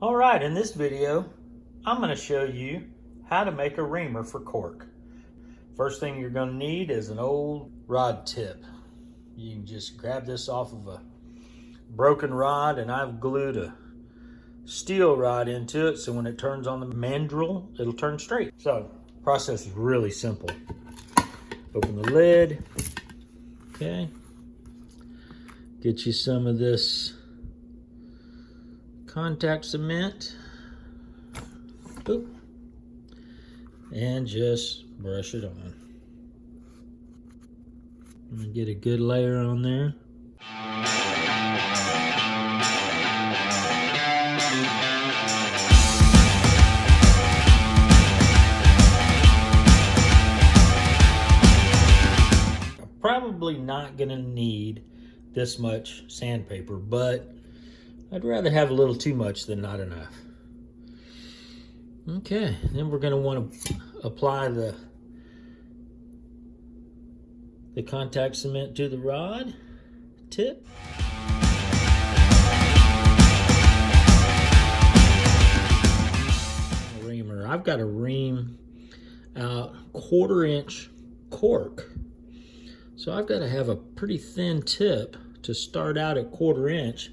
All right, in this video, I'm going to show you how to make a reamer for cork. First thing you're going to need is an old rod tip. You can just grab this off of a broken rod, and I've glued a steel rod into it so when it turns on the mandrel, it'll turn straight. So, the process is really simple. Open the lid. Okay. Get you some of this contact cement. Oop. And just brush it on. And get a good layer on there. I'm probably not gonna need this much sandpaper, but I'd rather have a little too much than not enough. Okay, then we're going to want to apply the contact cement to the rod tip. Reamer. I've got a ream out 1/4 inch cork. So I've got to have a pretty thin tip to start out at 1/4 inch.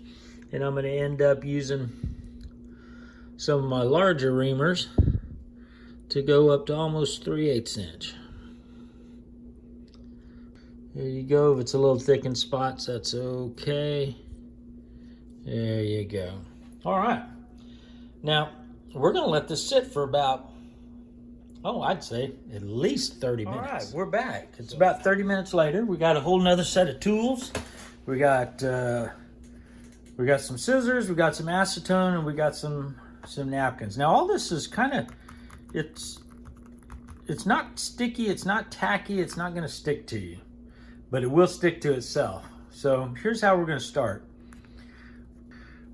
And I'm going to end up using some of my larger reamers to go up to almost 3/8 inch. There you go. If it's a little thick in spots, that's okay. There you go. All right. Now, we're going to let this sit for about, I'd say at least 30 minutes. All right, we're back. It's about 30 minutes later. We got a whole nother set of tools. We got some scissors, we got some acetone, and we got some napkins. Now all this is kind of, it's not sticky, it's not tacky, it's not gonna stick to you, but it will stick to itself. So here's how we're gonna start.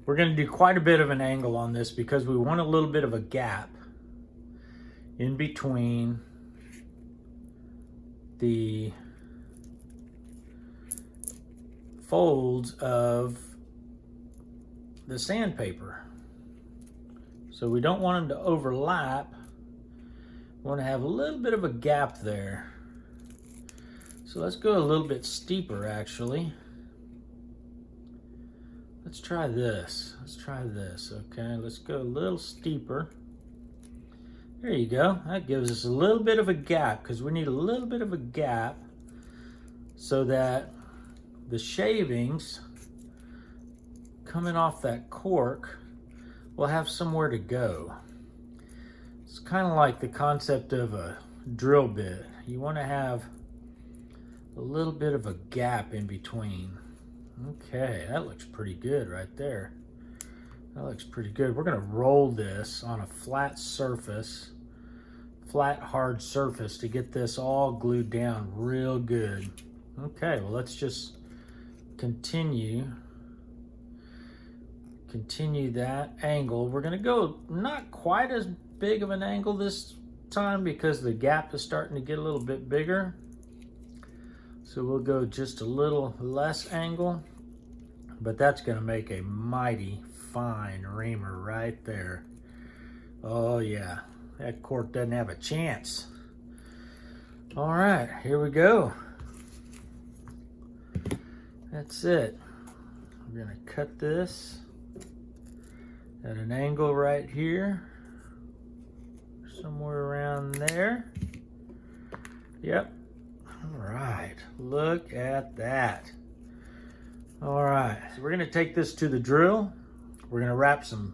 We're gonna do quite a bit of an angle on this because we want a little bit of a gap in between the folds of the sandpaper. So we don't want them to overlap. We want to have a little bit of a gap there. So let's go a little bit steeper actually. Let's try this. Okay, let's go a little steeper. There you go. That gives us a little bit of a gap because we need a little bit of a gap so that the shavings coming off that cork will have somewhere to go. It's kind of like the concept of a drill bit. You want to have a little bit of a gap in between. Okay, that looks pretty good right there. That looks pretty good. We're going to roll this on a flat surface, flat hard surface to get this all glued down real good. Okay, well let's just continue that angle. We're gonna go not quite as big of an angle this time because the gap is starting to get a little bit bigger. So we'll go just a little less angle, but that's gonna make a mighty fine reamer right there. Oh yeah, that cork doesn't have a chance. All right, here we go. That's it. We're gonna cut this at an angle right here, somewhere around there. Yep. All right, look at that. All right, so we're gonna take this to the drill. We're gonna wrap some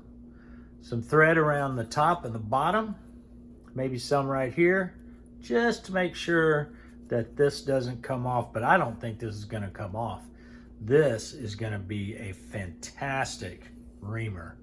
thread around the top and the bottom, maybe some right here, just to make sure that this doesn't come off, but I don't think this is gonna come off. This is gonna be a fantastic reamer.